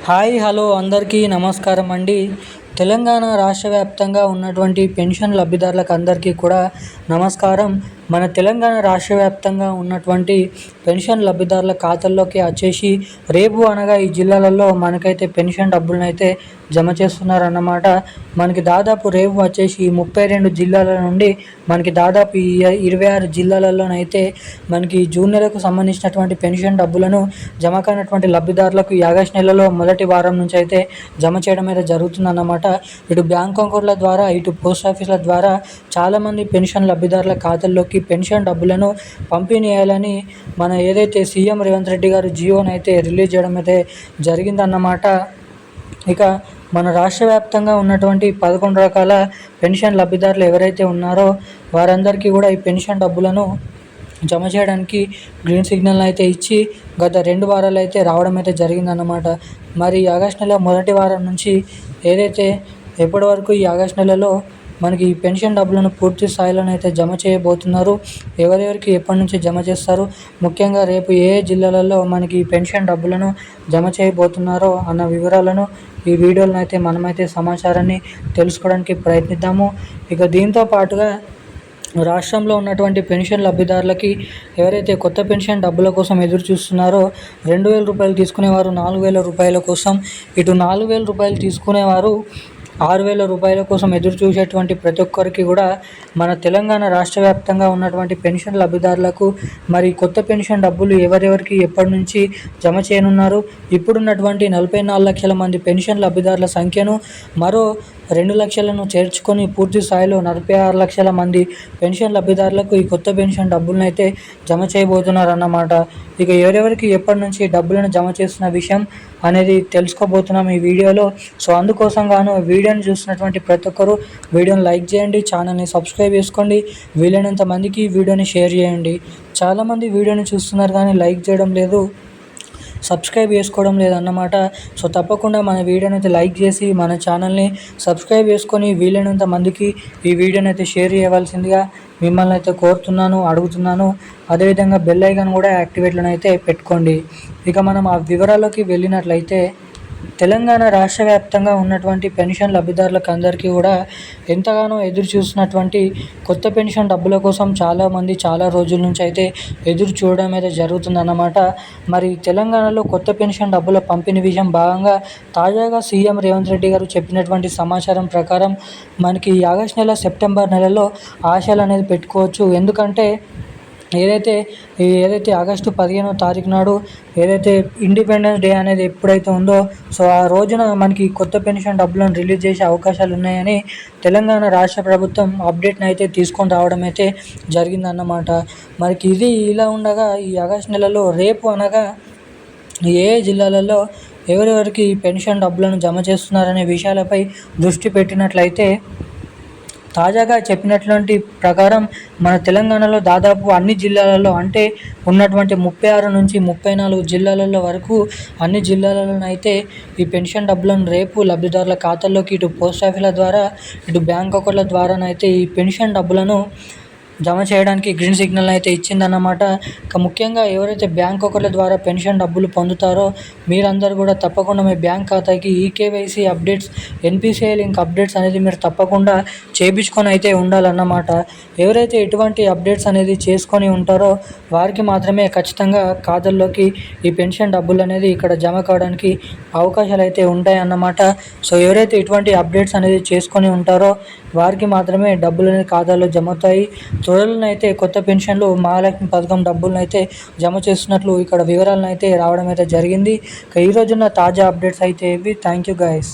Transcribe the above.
Hi hello అందరికీ నమస్కారం అండి. తెలంగాణ రాష్ట్ర వ్యాప్తంగా ఉన్నటువంటి పెన్షన్ లబ్ధిదారులకు అందరికీ కూడా నమస్కారం. మన తెలంగాణ రాష్ట్ర వ్యాప్తంగా ఉన్నటువంటి పెన్షన్ లబ్ధిదారుల ఖాతాల్లోకి వచ్చేసి రేపు అనగా ఈ జిల్లాలలో మనకైతే పెన్షన్ డబ్బులనైతే జమ చేస్తున్నారన్నమాట. మనకి దాదాపు రేపు వచ్చేసి 32 జిల్లాల నుండి మనకి దాదాపు 26 జిల్లాలలోనైతే మనకి జూన్ నెలకు సంబంధించినటువంటి పెన్షన్ డబ్బులను జమ కానటువంటి లబ్ధిదారులకు ఈ ఆగస్టు నెలలో మొదటి వారం నుంచి అయితే జమ చేయడం అయితే జరుగుతుందన్నమాట. ఇటు బ్యాంక్ అకౌంట్ల ద్వారా ఇటు పోస్ట్ ఆఫీసుల ద్వారా చాలామంది పెన్షన్ లబ్ధిదారుల ఖాతాల్లోకి పెన్షన్ డబ్బులను పంపిణీ చేయాలని మన ఏదైతే సీఎం రేవంత్ రెడ్డి గారు జియోని అయితే రిలీజ్ చేయడం అయితే జరిగిందన్నమాట. ఇక మన రాష్ట్ర వ్యాప్తంగా ఉన్నటువంటి 11 రకాల పెన్షన్ లబ్ధిదారులు ఎవరైతే ఉన్నారో వారందరికీ కూడా ఈ పెన్షన్ డబ్బులను జమ చేయడానికి గ్రీన్ సిగ్నల్ అయితే ఇచ్చి గత 2 వారాలు అయితే రావడం అయితే జరిగిందన్నమాట. మరి ఆగస్టు నెల మొదటి వారం నుంచి ఏదైతే ఎప్పటి వరకు ఈ ఆగస్టు నెలలో మనకి ఈ పెన్షన్ డబ్బులను పూర్తి స్థాయిలోనైతే జమ చేయబోతున్నారు, ఎవరెవరికి ఎప్పటి నుంచి జమ చేస్తారు, ముఖ్యంగా రేపు ఏ జిల్లాలలో మనకి ఈ పెన్షన్ డబ్బులను జమ చేయబోతున్నారో అన్న వివరాలను ఈ వీడియోలో అయితే మనమైతే సమాచారాన్ని తెలుసుకోవడానికి ప్రయత్నిద్దాము. ఇక దీంతో పాటుగా రాష్ట్రంలో ఉన్నటువంటి పెన్షన్ లబ్ధిదారులకి ఎవరైతే కొత్త పెన్షన్ డబ్బుల కోసం ఎదురు చూస్తున్నారో 2,000 రూపాయలు తీసుకునేవారు 4,000 రూపాయల కోసం, ఇటు 4,000 రూపాయలు తీసుకునేవారు 6,000 రూపాయల కోసం ఎదురు చూసేటువంటి ప్రతి ఒక్కరికి కూడా మన తెలంగాణ రాష్ట్ర వ్యాప్తంగా ఉన్నటువంటి పెన్షన్ లబ్ధిదారులకు మరి కొత్త పెన్షన్ డబ్బులు ఎవరెవరికి ఎప్పటి నుంచి జమ చేయనున్నారు, ఇప్పుడున్నటువంటి 44 లక్షల మంది పెన్షన్ లబ్ధిదారుల సంఖ్యను మరో 2 లక్షలను చేర్చుకొని పూర్తి స్థాయిలో 46 లక్షల మంది పెన్షన్ లబ్ధిదారులకు ఈ కొత్త పెన్షన్ డబ్బులను అయితే జమ చేయబోతున్నారు అన్నమాట. ఇక ఎవరెవరికి ఎప్పటి నుంచి డబ్బులను జమ చేస్తున్న విషయం అనేది తెలుసుకోబోతున్నాం ఈ వీడియోలో. సో అందుకోసం గాను వీడియోని చూస్తున్నటువంటి ప్రతి ఒక్కరు వీడియోని లైక్ చేయండి, ఛానల్ని సబ్స్క్రైబ్ చేసుకోండి, వీలైనంత మందికి వీడియోని షేర్ చేయండి. చాలామంది వీడియోని చూస్తున్నారు కానీ లైక్ చేయడం లేదు, సబ్స్క్రైబ్ చేసుకోవడం లేదన్నమాట. సో తప్పకుండా మన వీడియోని అయితే లైక్ చేసి మన ఛానల్ని సబ్స్క్రైబ్ చేసుకొని వీలైనంత మందికి ఈ వీడియోని అయితే షేర్ చేయవలసిందిగా మిమ్మల్ని అయితే కోరుతున్నాను, అడుగుతున్నాను. అదేవిధంగా బెల్ ఐకాన్ కూడా యాక్టివేట్లను అయితే పెట్టుకోండి. ఇక మనం ఆ వివరాల్లోకి వెళ్ళినట్లయితే తెలంగాణ రాష్ట్ర వ్యాప్తంగా ఉన్నటువంటి పెన్షన్ లబ్ధిదారులకు అందరికీ కూడా ఎంతగానో ఎదురు చూస్తున్నటువంటి కొత్త పెన్షన్ డబ్బుల కోసం చాలామంది చాలా రోజుల నుంచి అయితే ఎదురు చూడడం అయితే జరుగుతుందన్నమాట. మరి తెలంగాణలో కొత్త పెన్షన్ డబ్బుల పంపిణీ విషయం భాగంగా తాజాగా సీఎం రేవంత్ రెడ్డి గారు చెప్పినటువంటి సమాచారం ప్రకారం మనకి ఆగస్టు నెల సెప్టెంబర్ నెలలో ఆశలు అనేది పెట్టుకోవచ్చు. ఎందుకంటే ఏదైతే ఆగస్టు 15వ తారీఖు నాడు ఏదైతే ఇండిపెండెన్స్ డే అనేది ఎప్పుడైతే ఉందో సో ఆ రోజున మనకి కొత్త పెన్షన్ డబ్బులను రిలీజ్ చేసే అవకాశాలు ఉన్నాయని తెలంగాణ రాష్ట్ర ప్రభుత్వం అప్డేట్ని అయితే తీసుకొని రావడం అయితే జరిగిందన్నమాట. మనకి ఇది ఇలా ఉండగా ఈ ఆగస్టు నెలలో రేపు అనగా ఏ జిల్లాలలో ఎవరెవరికి పెన్షన్ డబ్బులను జమ చేస్తున్నారనే విషయాలపై దృష్టి పెట్టినట్లయితే తాజాగా చెప్పినటువంటి ప్రకారం మన తెలంగాణలో దాదాపు అన్ని జిల్లాలలో అంటే ఉన్నటువంటి 36 నుంచి 34 జిల్లాలలో వరకు అన్ని జిల్లాలలోనైతే ఈ పెన్షన్ డబ్బులను రేపు లబ్ధిదారుల ఖాతాల్లోకి ఇటు పోస్ట్ ఆఫీసుల ద్వారా ఇటు బ్యాంక్ అకౌంట్ల ద్వారానైతే ఈ పెన్షన్ డబ్బులను జమ చేయడానికి గ్రీన్ సిగ్నల్ అయితే ఇచ్చిందన్నమాట. ముఖ్యంగా ఎవరైతే బ్యాంక్ అకౌంట్ల ద్వారా పెన్షన్ డబ్బులు పొందుతారో మీరందరూ కూడా తప్పకుండా మీ బ్యాంక్ ఖాతాకి eKYC updates, NPCI link updates అనేది మీరు తప్పకుండా చేయించుకొని అయితే ఉండాలన్నమాట. ఎవరైతే ఎటువంటి అప్డేట్స్ అనేది చేసుకొని ఉంటారో వారికి మాత్రమే ఖచ్చితంగా ఖాతాల్లోకి ఈ పెన్షన్ డబ్బులు అనేది ఇక్కడ జమ కావడానికి అవకాశాలు అయితే ఉంటాయన్నమాట. సో ఎవరైతే ఇటువంటి అప్డేట్స్ అనేది చేసుకొని ఉంటారో వారికి మాత్రమే డబ్బులు అనేది ఖాతాలో జమ అవుతాయి. త్వరలోనైతే అయితే కొత్త పెన్షన్లు మహాలక్ష్మి పథకం డబ్బులను అయితే జమ చేస్తున్నట్లు ఇక్కడ వివరాలను అయితే రావడం అయితే జరిగింది. ఈ రోజున్న తాజా అప్డేట్స్ అయితే ఇవి. Thank you guys.